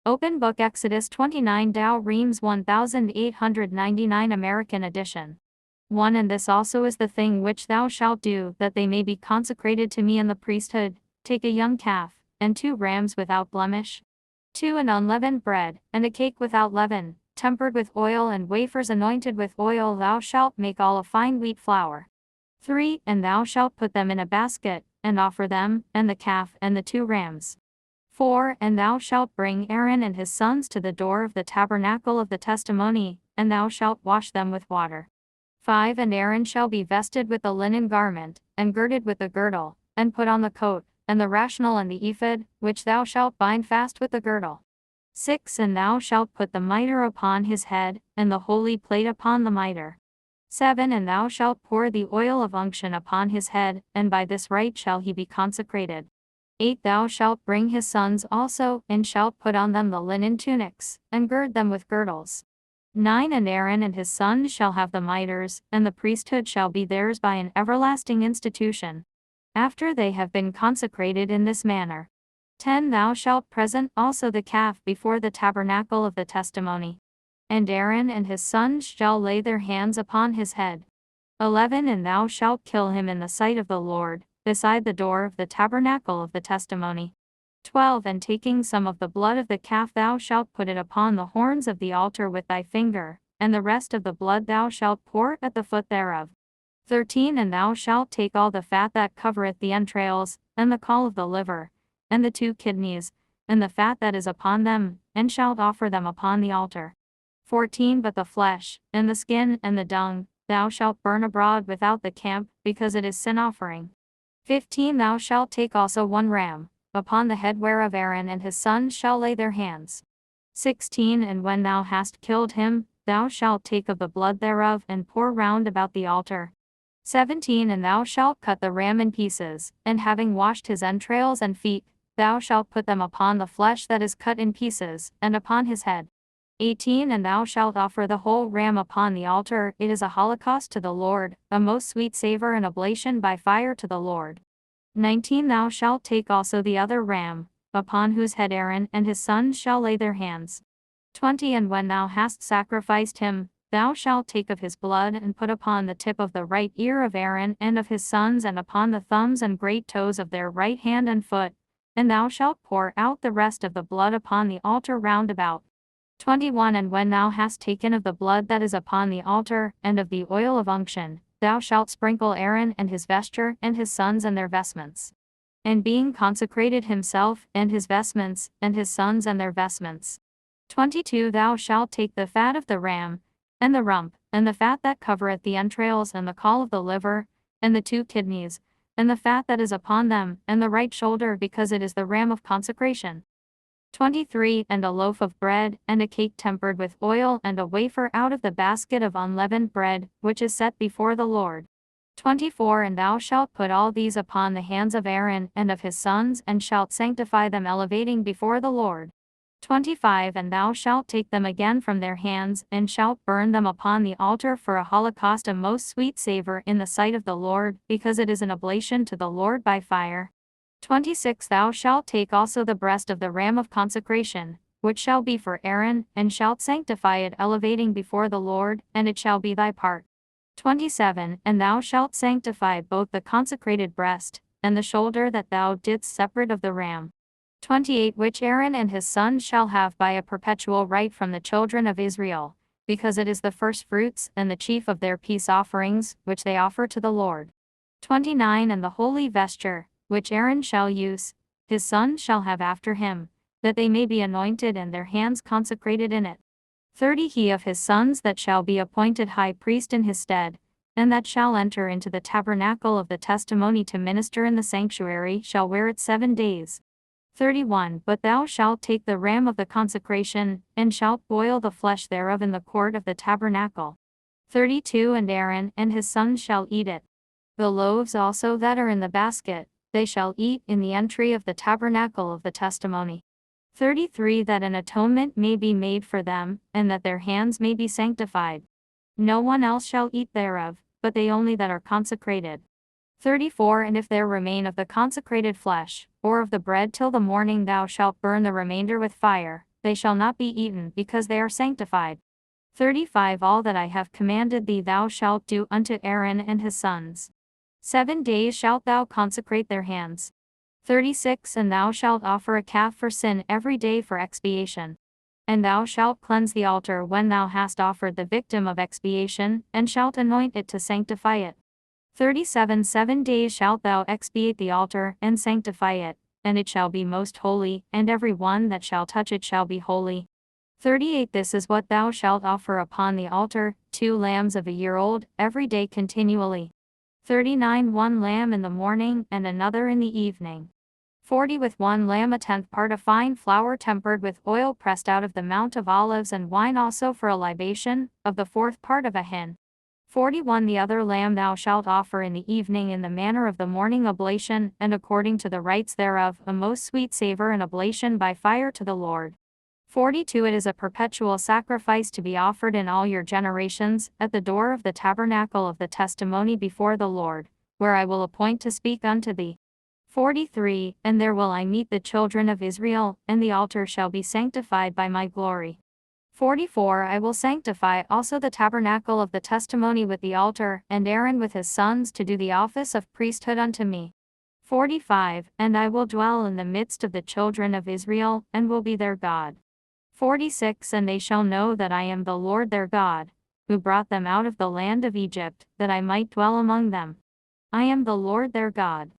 Open Book Exodus 29 Dow Reams 1899 American edition. 1 And this also is the thing which thou shalt do, that they may be consecrated to me in the priesthood. Take a young calf, and 2 rams without blemish. 2 And unleavened bread, and a cake without leaven, tempered with oil, and wafers anointed with oil. Thou shalt make all of fine wheat flour. 3 And thou shalt put them in a basket, and offer them, and the calf, and the 2 rams. 4 And thou shalt bring Aaron and his sons to the door of the tabernacle of the testimony, and thou shalt wash them with water. 5 And Aaron shall be vested with the linen garment, and girded with the girdle, and put on the coat, and the rational and the ephod, which thou shalt bind fast with the girdle. 6 And thou shalt put the mitre upon his head, and the holy plate upon the mitre. 7 And thou shalt pour the oil of unction upon his head, and by this rite shall he be consecrated. 8 Thou shalt bring his sons also, and shalt put on them the linen tunics, and gird them with girdles. 9 And Aaron and his sons shall have the mitres, and the priesthood shall be theirs by an everlasting institution, after they have been consecrated in this manner. 10 Thou shalt present also the calf before the tabernacle of the testimony, and Aaron and his sons shall lay their hands upon his head. 11 And thou shalt kill him in the sight of the Lord, beside the door of the tabernacle of the testimony. 12 And taking some of the blood of the calf thou shalt put it upon the horns of the altar with thy finger, and the rest of the blood thou shalt pour at the foot thereof. 13 And thou shalt take all the fat that covereth the entrails, and the caul of the liver, and the 2 kidneys, and the fat that is upon them, and shalt offer them upon the altar. 14 But the flesh, and the skin, and the dung, thou shalt burn abroad without the camp, because it is sin offering. 15 Thou shalt take also 1 ram, upon the head whereof Aaron and his sons shall lay their hands. 16 And when thou hast killed him, thou shalt take of the blood thereof, and pour round about the altar. 17 And thou shalt cut the ram in pieces, and having washed his entrails and feet, thou shalt put them upon the flesh that is cut in pieces, and upon his head. 18 And thou shalt offer the whole ram upon the altar. It is a holocaust to the Lord, a most sweet savor and oblation by fire to the Lord. 19 Thou shalt take also the other ram, upon whose head Aaron and his sons shall lay their hands. 20 And when thou hast sacrificed him, thou shalt take of his blood, and put upon the tip of the right ear of Aaron and of his sons, and upon the thumbs and great toes of their right hand and foot, and thou shalt pour out the rest of the blood upon the altar round about. 21 And when thou hast taken of the blood that is upon the altar, and of the oil of unction, thou shalt sprinkle Aaron and his vesture, and his sons and their vestments. And being consecrated himself, and his vestments, and his sons and their vestments. 22 Thou shalt take the fat of the ram, and the rump, and the fat that covereth the entrails, and the caul of the liver, and the 2 kidneys, and the fat that is upon them, and the right shoulder, because it is the ram of consecration. 23 And a loaf of bread, and a cake tempered with oil, and a wafer out of the basket of unleavened bread, which is set before the Lord. 24 And thou shalt put all these upon the hands of Aaron and of his sons, and shalt sanctify them, elevating before the Lord. 25 And thou shalt take them again from their hands, and shalt burn them upon the altar for a holocaust, a most sweet savor in the sight of the Lord, because it is an oblation to the Lord by fire. 26 Thou shalt take also the breast of the ram of consecration, which shall be for Aaron, and shalt sanctify it, elevating before the Lord, and it shall be thy part. 27 And thou shalt sanctify both the consecrated breast, and the shoulder that thou didst separate of the ram. 28 Which Aaron and his sons shall have by a perpetual right from the children of Israel, because it is the firstfruits, and the chief of their peace offerings, which they offer to the Lord. 29 And the holy vesture, which Aaron shall use, his sons shall have after him, that they may be anointed and their hands consecrated in it. 30 He of his sons that shall be appointed high priest in his stead, and that shall enter into the tabernacle of the testimony to minister in the sanctuary, shall wear it 7 days. 31 But thou shalt take the ram of the consecration, and shalt boil the flesh thereof in the court of the tabernacle. 32 And Aaron and his sons shall eat it. The loaves also that are in the basket, they shall eat in the entry of the tabernacle of the testimony. 33 That an atonement may be made for them, and that their hands may be sanctified. No one else shall eat thereof, but they only that are consecrated. 34 And if there remain of the consecrated flesh, or of the bread till the morning, thou shalt burn the remainder with fire, they shall not be eaten, because they are sanctified. 35 All that I have commanded thee thou shalt do unto Aaron and his sons. 7 days shalt thou consecrate their hands. 36 And thou shalt offer a calf for sin every day for expiation. And thou shalt cleanse the altar when thou hast offered the victim of expiation, and shalt anoint it to sanctify it. 37 7 days shalt thou expiate the altar, and sanctify it, and it shall be most holy, and every one that shall touch it shall be holy. 38 This is what thou shalt offer upon the altar, 2 lambs of a year old, every day continually. 39 1 lamb in the morning, and another in the evening. 40 With 1 lamb a tenth part of fine flour tempered with oil pressed out of the Mount of Olives, and wine also for a libation, of the fourth part of a hin. 41 The other lamb thou shalt offer in the evening in the manner of the morning oblation, and according to the rites thereof, a most sweet savor and oblation by fire to the Lord. 42 It is a perpetual sacrifice to be offered in all your generations, at the door of the tabernacle of the testimony before the Lord, where I will appoint to speak unto thee. 43 And there will I meet the children of Israel, and the altar shall be sanctified by my glory. 44 I will sanctify also the tabernacle of the testimony with the altar, and Aaron with his sons to do the office of priesthood unto me. 45 And I will dwell in the midst of the children of Israel, and will be their God. 46 And they shall know that I am the Lord their God, who brought them out of the land of Egypt, that I might dwell among them. I am the Lord their God.